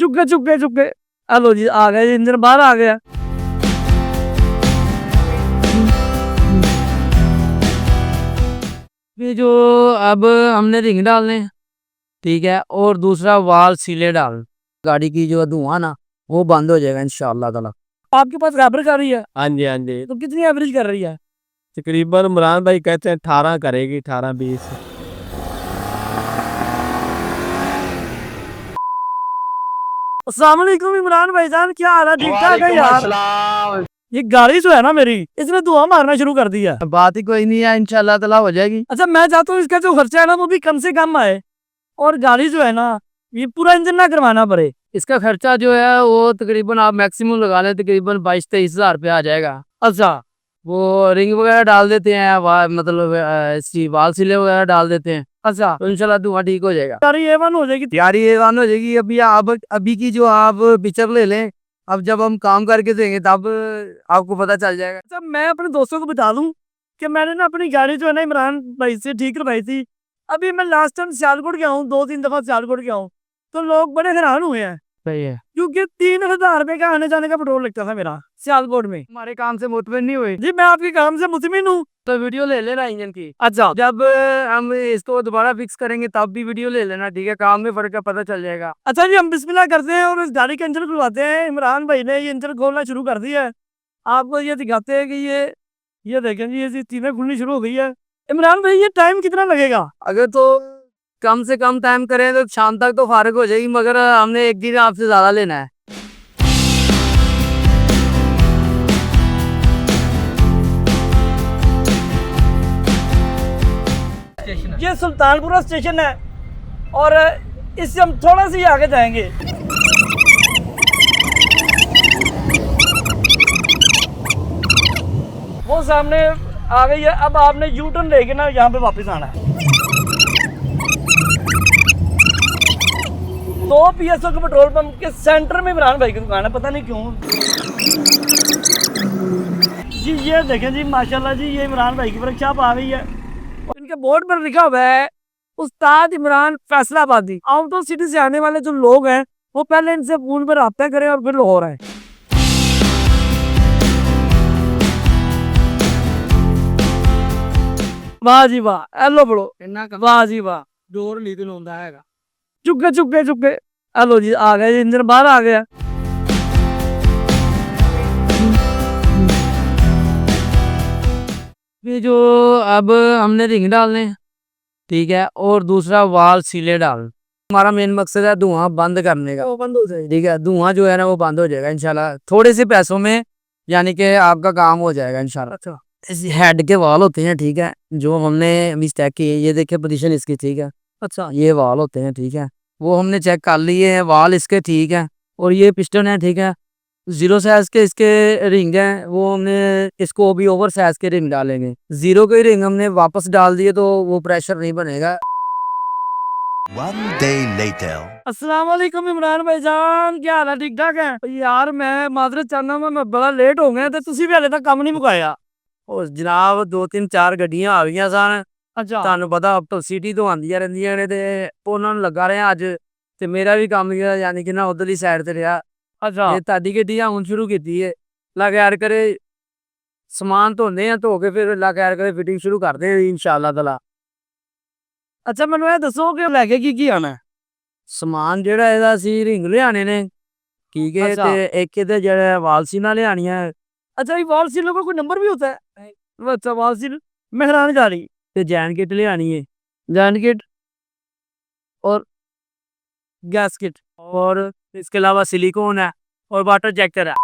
चुके हेलो जी आ गया, इंजन बाहर आ गया। ये जो अब हमने रिंग डालने, ठीक है, और दूसरा वाल सीले डाल, गाड़ी की जो धुआं ना वो बंद हो जाएगा इंशाअल्लाह ताला। आपके पास एवरेज कर रही है? हाँ जी, हाँ जी। तो कितनी एवरेज कर रही है? तकरीबन इमरान भाई कहते हैं 18 करेगी, 18-20। अस्सलाम वालेकुम इमरान भाईजान, क्या हाल है? ठीक ठाक है यार। ये गाड़ी जो है ना मेरी, इसने धुआं मारना शुरू कर दिया। बात ही कोई नहीं है, इंशाल्लाह ताला हो जाएगी। अच्छा मैं चाहता हूँ इसका जो खर्चा है ना वो भी कम से कम आए, और गाड़ी जो है ना ये पूरा इंजन ना करवाना पड़े। इसका खर्चा जो है वो तकरीबन आप मैक्सिमम लगा लें, तकरीबन 22-23 हज़ार रुपया आ जाएगा। अच्छा वो रिंग वगैरह डाल देते हैं, मतलब इसकी वाल सिले वगैरह डाल देते हैं, अच्छा तो इंशाल्लाह धुआं ठीक हो जाएगा। गाड़ी A1 हो जाएगी। यारी ये वन हो जाएगी। अभी की जो आप पिक्चर ले लें, अब जब हम काम करके देंगे तब आपको पता चल जाएगा। अच्छा मैं अपने दोस्तों को बता दूं कि मैंने ना अपनी गाड़ी जो है ना इमरान भाई से ठीक करवाई थी। अभी मैं लास्ट टाइम सियालकोट गया हूँ, 2-3 दफा सियालकोट गया हूँ, तो लोग बड़े हैरान हुए हैं सही है। क्योंकि 3,000 रुपए का आने जाने का पेट्रोल लगता था मेरा सियालकोट में। हमारे काम से मुतमिन नहीं हुए जी मैं आपके काम से मुतमिन हूँ। तो वीडियो ले लेना इंजन की। अच्छा जब हम इसको दोबारा फिक्स करेंगे तब भी वीडियो ले लेना, ठीक है, काम में फर्क का पता चल जाएगा। अच्छा जी हम बिस्मिल्लाह करते हैं और इस गाड़ी का इंजन खुलवाते हैं। इमरान भाई ने ये इंजन खोलना शुरू कर दिया है। आपको ये दिखाते हैं कि ये देखें जी, ये चीजें खुलनी शुरू हो गई है। इमरान भाई ये टाइम कितना लगेगा? अगर तो कम से कम टाइम करें तो शाम तक तो फारिग हो जाएगी, मगर हमने एक दिन आपसे ज्यादा लेना है। ये सुल्तानपुरा स्टेशन है और इससे हम थोड़ा सी आगे जाएंगे। वो सामने आ गई है। अब आपने यू टर्न लेके ना यहाँ पे वापस आना है। 2 PSO के पेट्रोल पंप के सेंटर में इमरान भाई की दुकान है, पता नहीं क्यों जी। ये देखें जी माशाल्लाह जी, ये इमरान भाई की वर्कशॉप आ गई है। इनके बोर्ड पर लिखा हुआ है उस्ताद इमरान फैसलाबादी। आउट ऑफ सिटी से आने वाले जो लोग हैं वो पहले इनसे फोन पर रब्ता करें और फिर लाहौर आए। वाह जी वाह, हेलो बड़ो, वाह जी वाह, जोर नहीं दिन होता है। चुके हेलो जी आ गया, इंजन बाहर आ गया। ये जो अब हमने रिंग डालने, ठीक है, और दूसरा वाल सीले डाल। हमारा मेन मकसद है धुआं बंद करने का, वो बंद हो जाएगी। ठीक है, धुआं जो है ना वो बंद हो जाएगा इंशाल्लाह थोड़े से पैसों में, यानी कि आपका काम हो जाएगा इंशाल्लाह। अच्छा इस हेड के वाल होते हैं, ठीक है, जो हमने मिस्टेक की है, ये देखिए पोजीशन इसकी, ठीक है, अच्छा ये वाल होते हैं, ठीक है, वो हमने चेक कर लिए हैं, वाल इसके ठीक है, और ये पिस्टन है, ठीक है, 0 साइज के इसके रिंग हैं, वो हमने इसको भी ओवर साइज के रिंग डालेंगे। 0 के रिंग हमने वापस डाल दिए तो वो प्रेशर नहीं बनेगा। One day later. अस्सलाम वालेकुम इमरान भाईजान, क्या हाल है? ठीक ठाक है यार। मैं माजरत चाहना मैं बड़ा लेट हो गया, तो तुसी भी हले तक काम नहीं मुकाया। ਉਹ ਜਨਾਬ 2-3-4 ਗੱਡੀਆਂ ਆ ਗਈਆਂ ਸਨ। अच्छा ਤੁਹਾਨੂੰ ਪਤਾ ਅਪ ਤੋਂ ਸਿਟੀ ਤੋਂ ਆਉਂਦੀਆਂ ਰਹਿੰਦੀਆਂ ਨੇ ਤੇ ਉਹਨਾਂ ਨੂੰ ਲੱਗਾ ਰਿਹਾ ਅੱਜ, ਤੇ ਮੇਰਾ ਵੀ ਕੰਮ ਜਿਹੜਾ ਯਾਨੀ ਕਿ ਨਾ ਉਧਰਲੀ ਸਾਈਡ ਤੇ ਰਿਹਾ। अच्छा ਤੇ ਤੁਹਾਡੀ ਗੱਡੀ ਹੁਣ ਸ਼ੁਰੂ ਕੀਤੀ ਹੈ, ਲਗਾਇਰ ਕਰੇ ਸਮਾਨ ਧੋਨੇ ਆ, ਧੋ ਕੇ ਫਿਰ ਲਗਾਇਰ ਕਰੇ ਫਿਟਿੰਗ ਸ਼ੁਰੂ ਕਰਦੇ ਆ ਇਨਸ਼ਾਅੱਲਾ ਤਾਲਾ। अच्छा मैनू ये दसो कि लैके की आना है? ਸਮਾਨ ਜਿਹੜਾ ਇਹਦਾ ਅਸੀਂ ਰਿੰਗ ਲਿਆਣੇ ਨੇ, ਠੀਕ ਹੈ, अच्छा। ਤੇ ਇੱਕ ਇਹਦੇ ਜਿਹੜਾ ਵਾਲਸੀਨਾ ਲਿਆਣੀਆਂ अच्छा ये वॉल सील का कोई नंबर भी होता है? अच्छा वॉल सील मेहरान गाड़ी ਤੇ ਜੈਨ किट ਲਿਆਣੀ ਹੈ, जैन किट और गैस किट। और इसके अलावा सिलिकॉन है और वाटर जैक्टर है।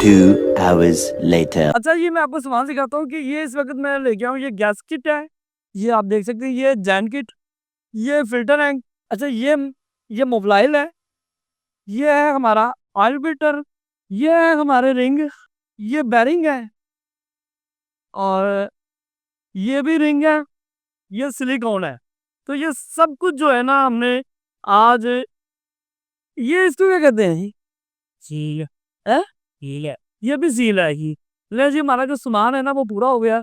2 hours later. अच्छा ये मैं आपको सामान सिखाता हूँ कि ये इस वक्त मैं लेके आऊँ। ये गैस किट है, ये आप देख सकते हैं, ये जैन किट, ये फिल्टर है। अच्छा ये मोबाइल है, ये है हमारा ऑयल फिल्टर, ये है हमारे रिंग, ये बैरिंग है, और ये भी रिंग है, ये सिलिकॉन है। तो ये सब कुछ जो है ना हमने आज, ये इसको क्या कहते हैं? सील है, सील है, ये भी सील है ही। ले जी हमारा जो सामान है ना वो पूरा हो गया।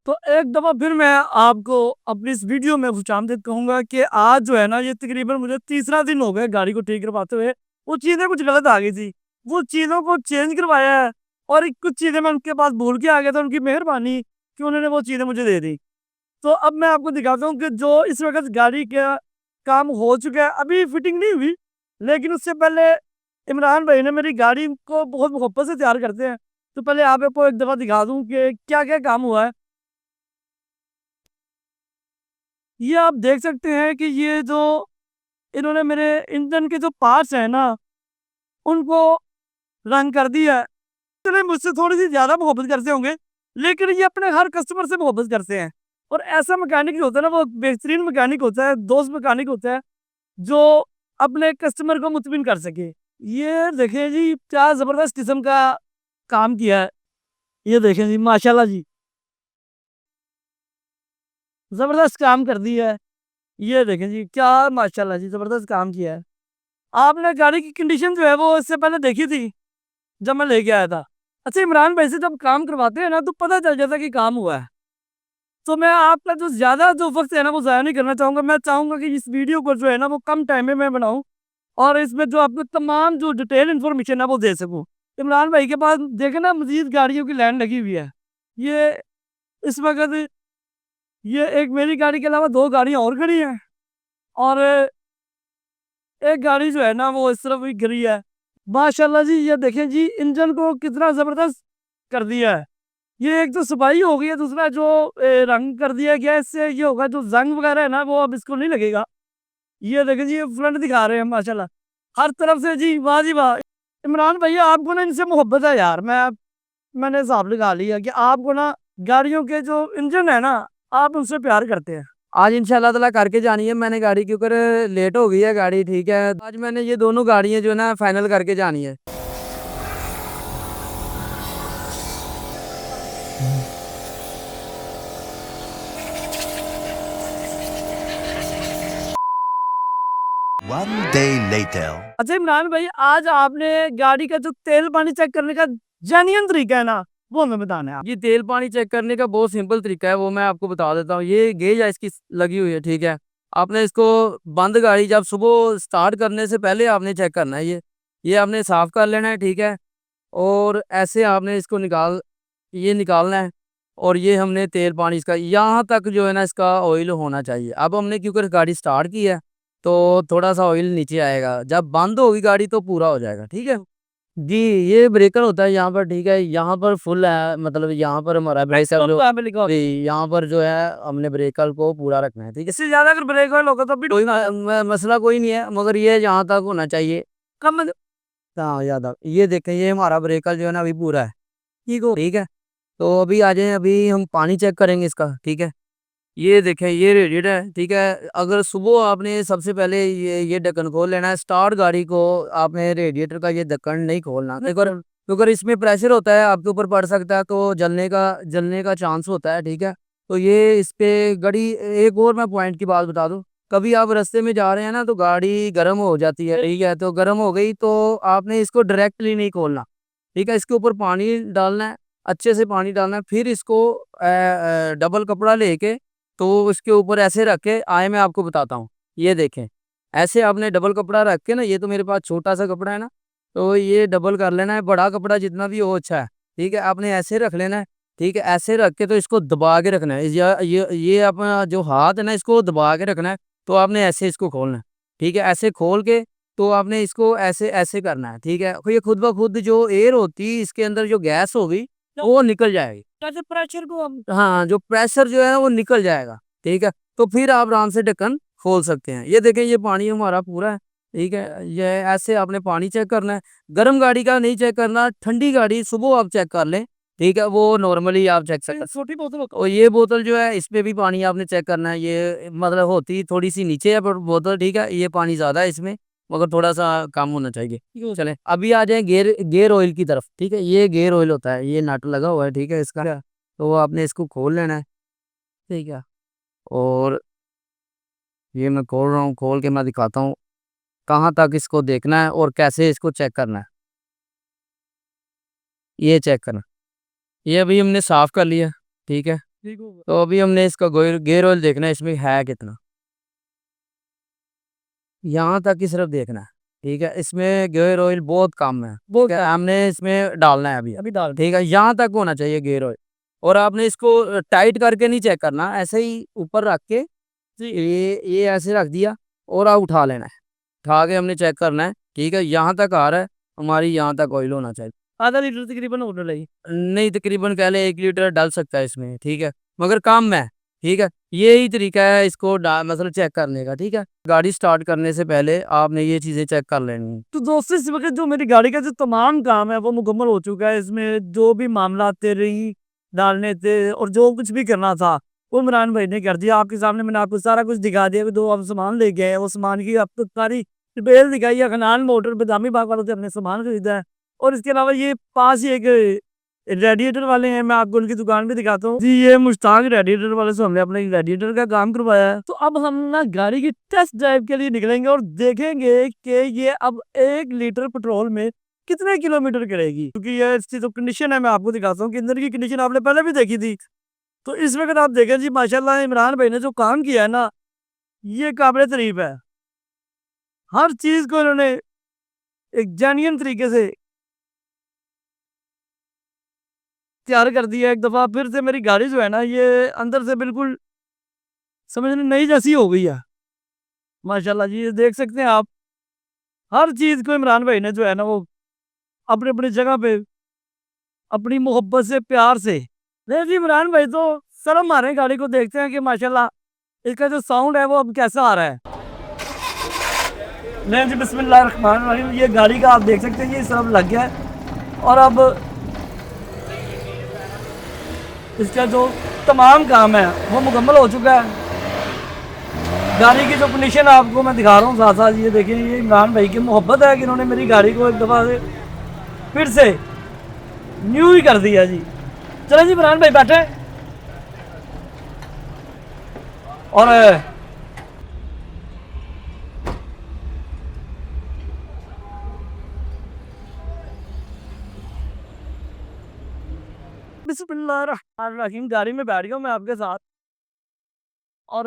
तो एक दफ़ा फिर मैं आपको अपनी इस वीडियो में खुशामदीद कहूँगा कि आज जो है ना, ये तकरीबन मुझे तीसरा दिन हो गया गाड़ी को ठीक करवाते हुए। वो चीज़ें कुछ गलत आ गई थी, वो चीज़ों को चेंज करवाया है और कुछ चीज़ें मैं उनके पास भूल के आ गया था। उनकी मेहरबानी कि उन्होंने वो चीज़ें मुझे दे दी। तो अब मैं आपको दिखाता हूँ कि जो इस वक़्त गाड़ी का काम हो चुका है, अभी फिटिंग नहीं हुई, लेकिन उससे पहले इमरान भाई ने मेरी गाड़ी को बहुत मोहब्बत से तैयार करते हैं। तो पहले आपको एक दफ़ा दिखा दूँ कि क्या-क्या काम हुआ है। ये आप देख सकते हैं कि ये जो इन्होंने मेरे इंजन के जो पार्ट्स हैं ना, उनको रंग कर दिया है। इन्होंने मुझसे थोड़ी-सी ज़्यादा मोहब्बत करते होंगे, लेकिन ये अपने हर कस्टमर से मोहब्बत करते हैं। और ऐसा मैकेनिक जो होता है ना, वो बेहतरीन मैकेनिक होता है, दोस्त मैकेनिक होता है, जो अपने कस्टमर को मुतमिन कर सके। ये देखें जी, क्या ज़बरदस्त किस्म का काम किया है। ये देखें जी, माशाल्लाह जी, ज़बरदस्त काम कर दिया है। ये देखें जी, क्या माशाल्लाह जी, ज़बरदस्त काम किया है। आपने गाड़ी की कंडीशन जो है वो इससे पहले देखी थी, जब मैं लेके आया था। अच्छा, इमरान भाई से जब काम करवाते हैं ना, तो पता चल जाता है कि काम हुआ है। तो मैं आपका जो ज़्यादा जो वक़्त है ना, वो ज़ाया नहीं करना चाहूँगा। मैं चाहूँगा कि इस वीडियो को जो है ना, वो कम टाइम में मैं बनाऊँ और इसमें जो आपको तमाम जो डिटेल इन्फॉर्मेशन है वो दे सकूँ। इमरान भाई के पास देखें ना, मज़ीद गाड़ियों की लाइन लगी हुई है। ये इस वक़्त ये एक मेरी गाड़ी के अलावा 2 गाड़ियाँ और खड़ी हैं और एक गाड़ी जो है ना, वो इस तरफ भी खड़ी है। माशाल्लाह जी, ये देखें जी, इंजन को कितना ज़बरदस्त कर दिया है। ये एक तो सफाई हो गई है, दूसरा जो रंग कर दिया गया है, इससे ये होगा जो ज़ंग वगैरह है ना, वो अब इसको नहीं लगेगा। ये देखें जी, ये फ्रंट दिखा रहे हैं माशाल्लाह। हर तरफ से जी, वाह जी वाह! इमरान भैया, आपको ना इनसे मोहब्बत है यार। मैंने हिसाब लगा लिया कि आपको ना गाड़ियों के जो इंजन है ना, आप उनसे प्यार करते हैं। आज इंशाल्लाह ताला करके जानी है मैंने गाड़ी, क्योंकि लेट हो गई है गाड़ी, ठीक है। आज मैंने ये दोनों गाड़ियाँ जो है ना फाइनल करके जानी है। 1 day later. अच्छा इमरान भाई, आज आपने गाड़ी का जो तेल पानी चेक करने का जेन्युइन तरीका है ना, वो हमें बताना है आप। ये तेल पानी चेक करने का बहुत सिंपल तरीका है, वो मैं आपको बता देता हूँ। ये गेज है इसकी लगी हुई है, ठीक है। आपने इसको बंद गाड़ी जब सुबह स्टार्ट करने से पहले आपने चेक करना है। ये आपने साफ कर लेना है, ठीक है। और ऐसे आपने इसको ये निकालना है। और ये हमने तेल पानी इसका यहाँ तक जो है ना, इसका ऑयल होना चाहिए। अब हमने क्योंकि गाड़ी स्टार्ट की है, तो थोड़ा सा ऑयल नीचे आएगा, जब बंद होगी गाड़ी तो पूरा हो जाएगा, ठीक है जी। ये ब्रेकर होता है यहाँ पर, ठीक है। यहाँ पर फुल है, मतलब यहाँ पर हमारा ब्रेक तो जो यहाँ पे लिखा होता जी, है। यहाँ पर जो है हमने ब्रेकर को पूरा रखना है, ठीक है। इससे ज्यादा अगर ब्रेक ऑयल होगा तो भी कोई मसला कोई नहीं है, मगर ये यहाँ तक होना चाहिए। कम हाँ, याद आ, ये देखें, ये हमारा ब्रेकर जो है ना अभी पूरा है, ठीक है। तो अभी आ जाए, अभी हम पानी चेक करेंगे इसका, ठीक है। ये देखें, ये रेडिएटर है, ठीक है। अगर सुबह आपने सबसे पहले ये ढक्कन खोल लेना है, स्टार्ट गाड़ी को आपने रेडिएटर का ये ढक्कन नहीं खोलना। अगर इसमें प्रेशर होता है, आपके ऊपर पड़ सकता है, तो जलने का चांस होता है, ठीक है। तो ये इस पे गाड़ी, एक और मैं पॉइंट की बात बता दूं, कभी आप रास्ते में जा रहे हैं ना, तो गाड़ी गर्म हो जाती है, ठीक है। तो गर्म हो गई तो आपने इसको डायरेक्टली नहीं खोलना, ठीक है। इसके ऊपर पानी डालना है, अच्छे से पानी डालना है, फिर इसको डबल कपड़ा लेके तो उसके ऊपर ऐसे रख के आए, मैं आपको बताता हूँ। ये देखें, ऐसे आपने डबल कपड़ा रख के ना, ये तो मेरे पास छोटा सा कपड़ा है ना, तो ये डबल कर लेना है। बड़ा कपड़ा जितना भी हो अच्छा है, ठीक है। आपने ऐसे रख लेना है, ठीक है। ऐसे रख के तो इसको दबा के रखना है। ये अपना जो हाथ है ना, इसको दबा के रखना है। तो आपने ऐसे इसको खोलना है, ठीक है। ऐसे खोल के तो आपने इसको ऐसे ऐसे करना है, ठीक है। ये खुद ब खुद जो एयर होती, इसके अंदर जो गैस होगी वो निकल जाएगी। जैसे प्रेशर को हम हाँ, जो प्रेशर जो है ना वो निकल जाएगा, ठीक है। तो फिर आप आराम से ढक्कन खोल सकते हैं। ये देखें, ये पानी हमारा पूरा है, ठीक है। ये ऐसे आपने पानी चेक करना है। गर्म गाड़ी का नहीं चेक करना, ठंडी गाड़ी सुबह आप चेक कर लें, ठीक है। वो नॉर्मली आप चेक कर, छोटी बोतल होती और ये बोतल जो है, इसमें भी पानी आपने चेक करना है। ये मतलब होती थोड़ी सी नीचे है पर बोतल, ठीक है। ये पानी ज़्यादा है इसमें, मगर थोड़ा सा कम होना चाहिए। है। चलें, अभी आ जाए गियर गियर ऑयल की तरफ, ठीक है। ये गियर ऑयल होता है, ये नट लगा हुआ है, ठीक है इसका। तो आपने इसको खोल लेना है, ठीक है। और ये मैं खोल रहा हूँ, खोल के मैं दिखाता हूँ कहाँ तक इसको देखना है और कैसे इसको चेक करना है। ये चेक करना, ये अभी हमने साफ़ कर लिया, ठीक है। ठीक होगा। तो अभी हमने इसका गेयर ऑयल देखना है इसमें है कितना, यहाँ तक ही सिर्फ देखना है। ठीक है, इसमें गियर ऑयल बहुत कम है, वो क्या हमने इसमें डालना है अभी। अभी डाल ठीक है, यहाँ तक होना चाहिए गियर ऑयल। और आपने इसको टाइट करके नहीं चेक करना, ऐसे ही ऊपर रख के जी। ये ऐसे रख दिया और आप उठा लेना है। उठा के हमने चेक करना है। ठीक है, यहाँ तक आ रहा है, हमारी यहाँ तक ऑयल होना चाहिए। आधा लीटर तकरीबन होने लगी। नहीं, तकरीबन कह ले 1 लीटर डल सकता है इसमें। ठीक है, मगर कम है। ठीक है, यही तरीका है इसको मतलब चेक करने का। ठीक है, गाड़ी स्टार्ट करने से पहले आपने ये चीज़ें चेक कर लेनी है। तो दोस्तों इस वक्त जो मेरी गाड़ी का जो तमाम काम है वो मुकम्मल हो चुका है। इसमें जो भी मामला थे रही डालने थे और जो कुछ भी करना था वो इमरान भाई ने कर दिया। आपके सामने मैंने आपको सारा कुछ दिखा दिया कि दो हम सामान ले गए हैं, वो सामान की आपको सारी डिटेल दिखाई है। खनान मोटर बदामी बाग वालों से अपने सामान खरीदा है। और इसके अलावा ये पास ही एक रेडिएटर वाले हैं, मैं आपको उनकी दुकान भी दिखाता हूँ जी। ये मुश्ताक रेडिएटर वाले से हमने अपने रेडिएटर का काम करवाया है। तो अब हम ना गाड़ी की टेस्ट ड्राइव के लिए निकलेंगे और देखेंगे कि ये अब 1 लीटर पेट्रोल में कितने किलोमीटर करेगी। क्योंकि ये इसकी जो कंडीशन है मैं आपको दिखाता हूँ कि इंजन की कंडीशन आपने पहले भी देखी थी। तो इस वक्त आप देखें जी माशाल्लाह इमरान भाई ने जो काम किया है ना, ये काबिल तारीफ है। हर चीज को इन्होंने एक जेन्युइन तरीके से तैयार कर दिया। एक दफा फिर से मेरी गाड़ी जो है ना ये अंदर से बिल्कुल समझ नई जैसी हो गई है माशाल्लाह जी। ये देख सकते हैं आप, हर चीज को इमरान भाई ने जो है ना वो अपनी अपनी जगह पे अपनी मोहब्बत से प्यार से। नहीं जी इमरान भाई तो शर्म मारे गाड़ी को, देखते हैं कि माशाल्लाह इसका जो साउंड है वो अब कैसा आ रहा है। नहीं जी बिस्मिल्लाहिर्रहमानिर्रहीम, ये गाड़ी का आप देख सकते हैं ये सब लग गया है। और अब इसका जो तमाम काम है वो मुकम्मल हो चुका है। गाड़ी की जो कंडीशन आपको मैं दिखा रहा हूँ साथ साथ, ये देखिए ये इमरान भाई की मोहब्बत है कि इन्होंने मेरी गाड़ी को एक दफ़ा से फिर से न्यू ही कर दिया जी। चलो जी इमरान भाई बैठे और बिस्मिल्लाहिर्रहमानिर्रहीम, गाड़ी में बैठ गया मैं आपके साथ। और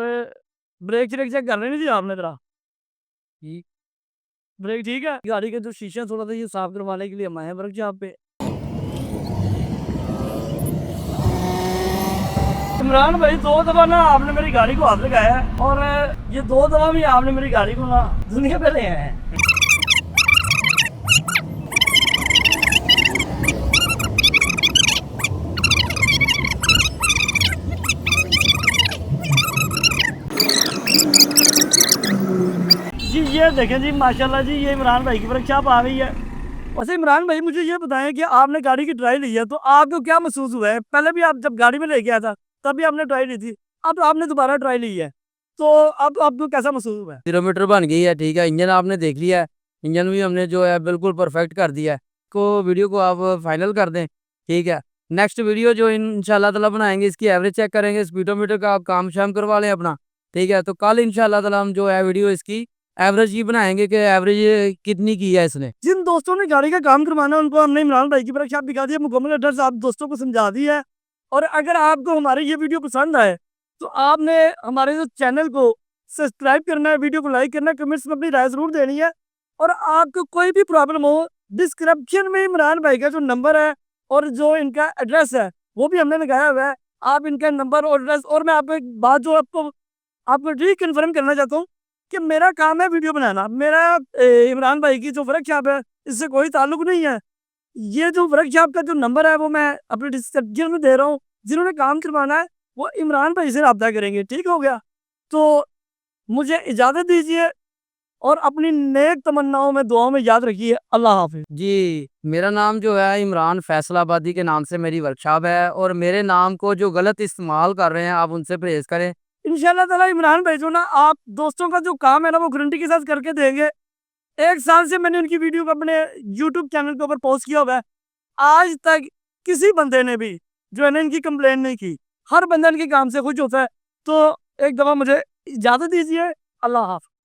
ब्रेक चेक कर लेनी थी आपने जरा। ठीक, ब्रेक ठीक है। गाड़ी के जो शीशे थोड़ा सा ये साफ करवाने के लिए हम आए हैं वर्कशॉप पे। इमरान भाई 2 दफा ना आपने मेरी गाड़ी को हाथ लगाया है और ये 2 दफा भी आपने मेरी गाड़ी को ना दुनिया पे ले आए हैं। जी ये देखें जी माशाल्लाह जी, ये इमरान भाई की वर्कशॉप आ गई है। वैसे इमरान भाई मुझे ये बताएं कि आपने गाड़ी की ट्राई ली है तो आपको क्या महसूस हुआ है? पहले भी आप जब गाड़ी में लेके आया था तब भी आपने ट्राई ली थी, अब आपने दोबारा ट्राई ली है, तो अब आपको कैसा महसूस हुआ है? किलोमीटर बन गई है। ठीक है, इंजन आपने देख लिया है, इंजन भी हमने जो है बिल्कुल परफेक्ट कर दिया है। को वीडियो को आप फाइनल कर दें। ठीक है, नेक्स्ट वीडियो जो इंशाल्लाह ताला बनाएंगे इसकी एवरेज चेक करेंगे, स्पीडोमीटर का आप काम शाम करवा लें अपना। ठीक है, तो कल इंशाल्लाह ताला हम जो है वीडियो इसकी एवरेज ही बनाएंगे कि एवरेज कितनी की है इसने। जिन दोस्तों ने गाड़ी का काम करवाना है उनको हमने इमरान भाई की वर्कशॉप दिखा दिया, मुकम्मल एड्रेस आप दोस्तों को समझा दिया है। और अगर आपको हमारी ये वीडियो पसंद आए तो आपने हमारे जो चैनल को सब्सक्राइब करना है, वीडियो को लाइक करना है, कमेंट्स में अपनी राय जरूर देनी है। और आपको कोई भी प्रॉब्लम हो डिस्क्रिप्शन में इमरान भाई का जो नंबर है और जो इनका एड्रेस है वो भी हमने लगाया हुआ है। आप इनका नंबर और एड्रेस, और मैं आपको एक बात जो आपको रिकन्फर्म करना चाहता हूँ कि मेरा काम है वीडियो बनाना। मेरा इमरान भाई की जो वर्कशॉप है इससे कोई ताल्लुक नहीं है। ये जो वर्कशॉप का जो नंबर है वो मैं अपने डिस्क्रिप्शन में दे रहा हूँ। जिन्होंने काम करवाना है वो इमरान भाई से रब्ता करेंगे। ठीक हो गया, तो मुझे इजाज़त दीजिए और अपनी नेक तमन्नाओं में दुआओं में याद रखिए। अल्लाह हाफिज। जी, मेरा नाम जो है इमरान फैसलाबादी के नाम से मेरी वर्कशॉप है, और मेरे नाम को जो गलत इस्तेमाल कर रहे हैं आप उनसे परहेज करें। इंशाल्लाह ताला इमरान भाई जो ना आप दोस्तों का जो काम है ना वो गारंटी के साथ करके देंगे। 1 साल से मैंने उनकी वीडियो को अपने यूट्यूब चैनल के ऊपर पोस्ट किया हुआ है, आज तक किसी बंदे ने भी जो है ना इनकी कंप्लेन नहीं की। हर बंदा इनके काम से खुश होता है। तो एक दफ़ा मुझे इजाज़त दीजिए। अल्लाह हाफ़िज़।